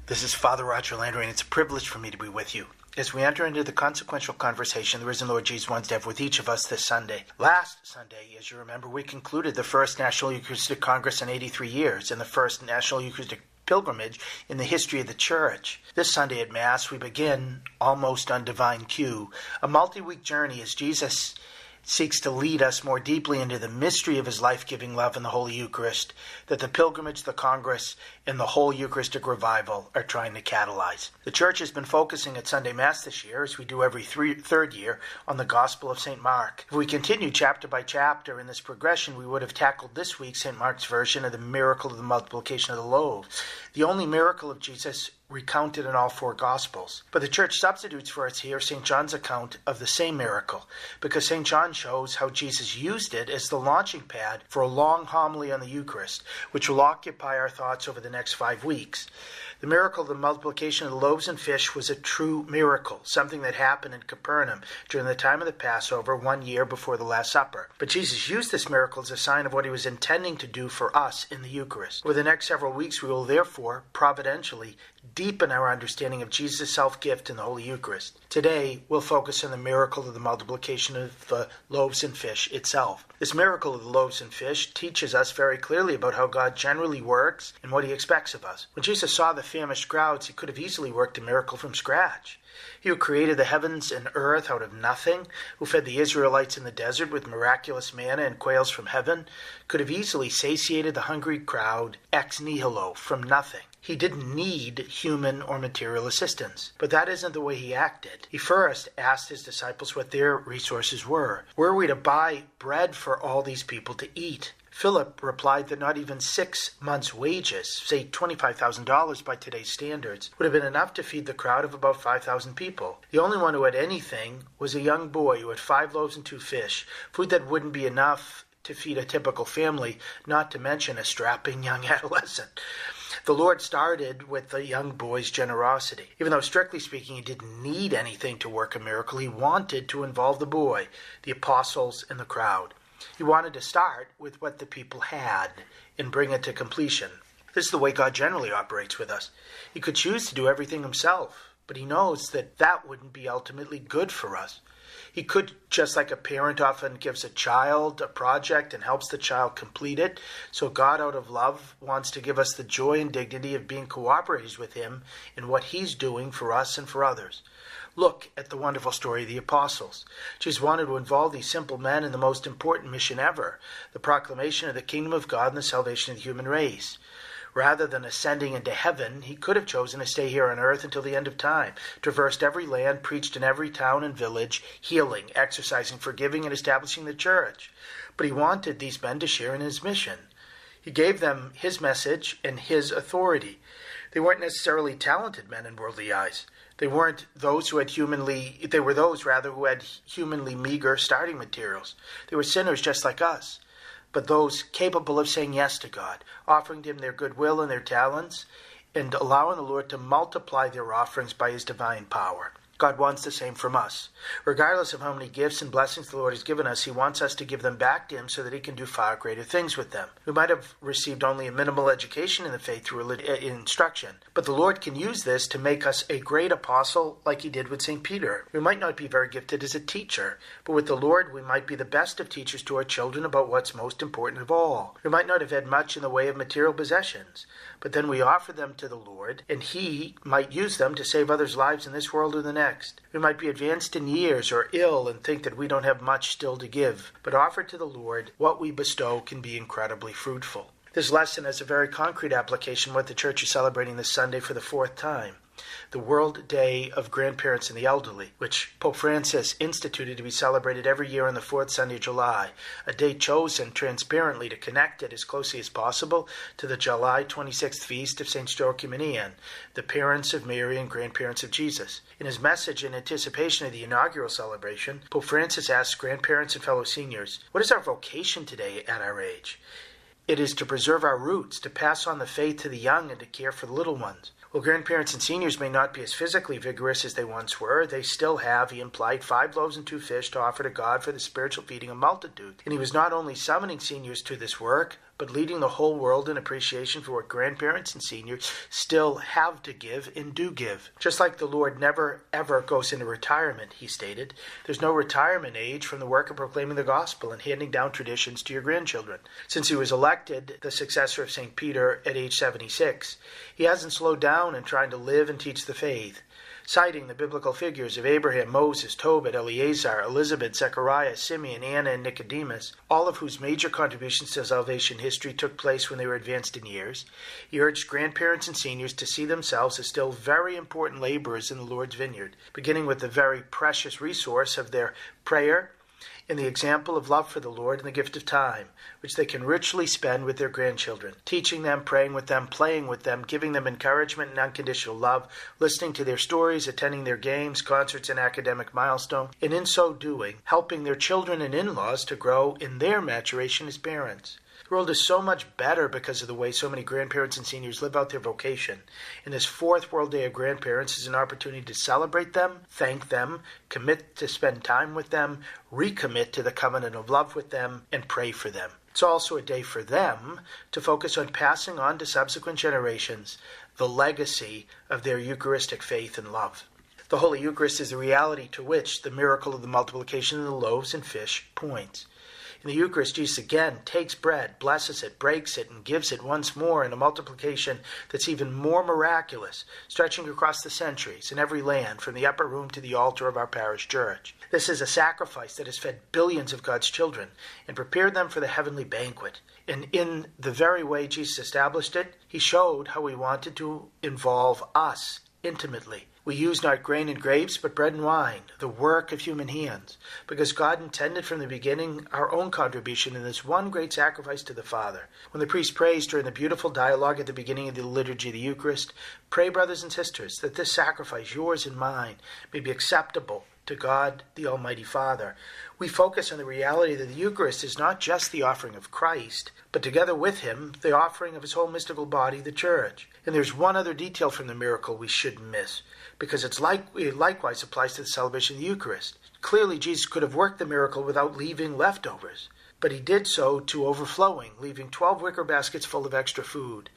This is Father Roger Landry, and it's a privilege for me to be with you as we enter into the consequential conversation the risen Lord Jesus wants to have with each of us this Sunday. Last Sunday, as you remember, we concluded the first National Eucharistic Congress in 83 years and the first National Eucharistic pilgrimage in the history of the Church. This Sunday at Mass, we begin, almost on divine cue, a multi-week journey as Jesus seeks to lead us more deeply into the mystery of his life-giving love in the Holy Eucharist that the pilgrimage, the Congress, and the whole Eucharistic revival are trying to catalyze. The Church has been focusing at Sunday Mass this year, as we do every third year, on the Gospel of St. Mark. If we continue chapter by chapter in this progression, we would have tackled this week St. Mark's version of the miracle of the multiplication of the loaves, the only miracle of Jesus recounted in all 4 Gospels. But the Church substitutes for us here St. John's account of the same miracle, because St. John shows how Jesus used it as the launching pad for a long homily on the Eucharist, which will occupy our thoughts over the next 5 weeks. The miracle of the multiplication of the loaves and fish was a true miracle, something that happened in Capernaum during the time of the Passover 1 year before the Last Supper. But Jesus used this miracle as a sign of what he was intending to do for us in the Eucharist. Over the next several weeks, we will therefore, providentially, deepen our understanding of Jesus' self-gift in the Holy Eucharist. Today, we'll focus on the miracle of the multiplication of the loaves and fish itself. This miracle of the loaves and fish teaches us very clearly about how God generally works and what he expects of us. When Jesus saw the famished crowds, he could have easily worked a miracle from scratch. He who created the heavens and earth out of nothing, who fed the Israelites in the desert with miraculous manna and quails from heaven, could have easily satiated the hungry crowd ex nihilo, from nothing. He didn't need human or material assistance. But that isn't the way he acted. He first asked his disciples what their resources were. Were we to buy bread for all these people to eat? Philip replied that not even 6 months' wages, say $25,000 by today's standards, would have been enough to feed the crowd of about 5,000 people. The only one who had anything was a young boy who had 5 loaves and 2 fish, food that wouldn't be enough to feed a typical family, not to mention a strapping young adolescent. The Lord started with the young boy's generosity. Even though, strictly speaking, he didn't need anything to work a miracle, he wanted to involve the boy, the apostles, and the crowd. He wanted to start with what the people had and bring it to completion. This is the way God generally operates with us. He could choose to do everything himself, but he knows that that wouldn't be ultimately good for us. He could, just like a parent often gives a child a project and helps the child complete it, so God, out of love, wants to give us the joy and dignity of being cooperators with him in what he's doing for us and for others. Look at the wonderful story of the apostles. Jesus wanted to involve these simple men in the most important mission ever, the proclamation of the kingdom of God and the salvation of the human race. Rather than ascending into heaven, he could have chosen to stay here on earth until the end of time, traversed every land, preached in every town and village, healing, exercising, forgiving, and establishing the church. But he wanted these men to share in his mission. He gave them his message and his authority. They weren't necessarily talented men in worldly eyes. They were those who had humanly meager starting materials. They were sinners just like us, but those capable of saying yes to God, offering to him their goodwill and their talents, and allowing the Lord to multiply their offerings by his divine power. God wants the same from us. Regardless of how many gifts and blessings the Lord has given us, he wants us to give them back to him so that he can do far greater things with them. We might have received only a minimal education in the faith through instruction, but the Lord can use this to make us a great apostle like he did with St. Peter. We might not be very gifted as a teacher, but with the Lord we might be the best of teachers to our children about what's most important of all. We might not have had much in the way of material possessions, but then we offer them to the Lord, and he might use them to save others' lives in this world or the next. We might be advanced in years or ill and think that we don't have much still to give, but offer to the Lord what we bestow can be incredibly fruitful. This lesson has a very concrete application what the Church is celebrating this Sunday for the fourth time, the World Day of Grandparents and the Elderly, which Pope Francis instituted to be celebrated every year on the fourth Sunday of July, a day chosen transparently to connect it as closely as possible to the July 26th feast of Saints Joachim and Ian, the parents of Mary and grandparents of Jesus. In his message in anticipation of the inaugural celebration, Pope Francis asks grandparents and fellow seniors, what is our vocation today at our age? It is to preserve our roots, to pass on the faith to the young, and to care for the little ones. While grandparents and seniors may not be as physically vigorous as they once were, they still have, he implied, 5 loaves and 2 fish to offer to God for the spiritual feeding of multitudes. And he was not only summoning seniors to this work, but leading the whole world in appreciation for what grandparents and seniors still have to give and do give. Just like the Lord never ever goes into retirement, he stated, there's no retirement age from the work of proclaiming the gospel and handing down traditions to your grandchildren. Since he was elected the successor of St. Peter at age 76, he hasn't slowed down in trying to live and teach the faith. Citing the biblical figures of Abraham, Moses, Tobit, Eleazar, Elizabeth, Zechariah, Simeon, Anna, and Nicodemus, all of whose major contributions to salvation history took place when they were advanced in years, he urged grandparents and seniors to see themselves as still very important laborers in the Lord's vineyard, beginning with the very precious resource of their prayer and the example of love for the Lord and the gift of time, which they can richly spend with their grandchildren, teaching them, praying with them, playing with them, giving them encouragement and unconditional love, listening to their stories, attending their games, concerts, and academic milestones, and in so doing, helping their children and in-laws to grow in their maturation as parents. The world is so much better because of the way so many grandparents and seniors live out their vocation. And this fourth World Day of Grandparents is an opportunity to celebrate them, thank them, commit to spend time with them, recommit to the covenant of love with them, and pray for them. It's also a day for them to focus on passing on to subsequent generations the legacy of their Eucharistic faith and love. The Holy Eucharist is the reality to which the miracle of the multiplication of the loaves and fish points. In the Eucharist, Jesus again takes bread, blesses it, breaks it, and gives it once more in a multiplication that's even more miraculous, stretching across the centuries in every land, from the upper room to the altar of our parish church. This is a sacrifice that has fed billions of God's children and prepared them for the heavenly banquet. And in the very way Jesus established it, he showed how he wanted to involve us intimately. We use not grain and grapes, but bread and wine, the work of human hands, because God intended from the beginning our own contribution in this one great sacrifice to the Father. When the priest prays during the beautiful dialogue at the beginning of the liturgy of the Eucharist, pray, brothers and sisters, that this sacrifice, yours and mine, may be acceptable to God, the Almighty Father. We focus on the reality that the Eucharist is not just the offering of Christ, but together with him, the offering of his whole mystical body, the Church. And there's one other detail from the miracle we shouldn't miss, because it likewise applies to the celebration of the Eucharist. Clearly, Jesus could have worked the miracle without leaving leftovers, but he did so to overflowing, leaving 12 wicker baskets full of extra food.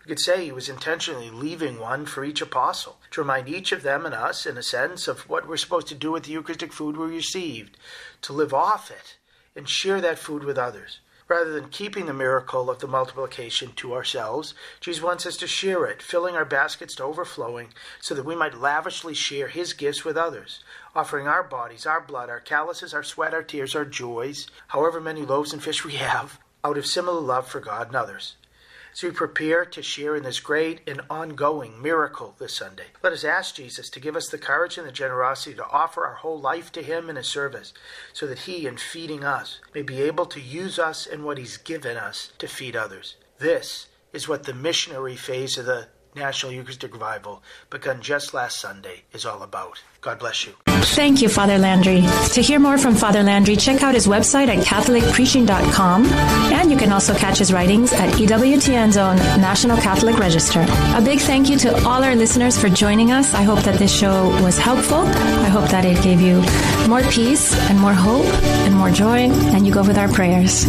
We could say he was intentionally leaving one for each apostle, to remind each of them and us, in a sense, of what we're supposed to do with the Eucharistic food we received, to live off it and share that food with others. Rather than keeping the miracle of the multiplication to ourselves, Jesus wants us to share it, filling our baskets to overflowing, so that we might lavishly share his gifts with others, offering our bodies, our blood, our calluses, our sweat, our tears, our joys, however many loaves and fish we have, out of similar love for God and others. As we prepare to share in this great and ongoing miracle this Sunday, let us ask Jesus to give us the courage and the generosity to offer our whole life to him in his service, so that he, in feeding us, may be able to use us and what he's given us to feed others. This is what the missionary phase of the National Eucharistic Revival, begun just last Sunday, is all about. God bless you. Thank you, Father Landry. To hear more from Father Landry, check out his website at catholicpreaching.com, and you can also catch his writings at EWTN's own National Catholic Register. A big thank you to all our listeners for joining us. I hope that this show was helpful. I hope that it gave you more peace and more hope and more joy, and you go with our prayers.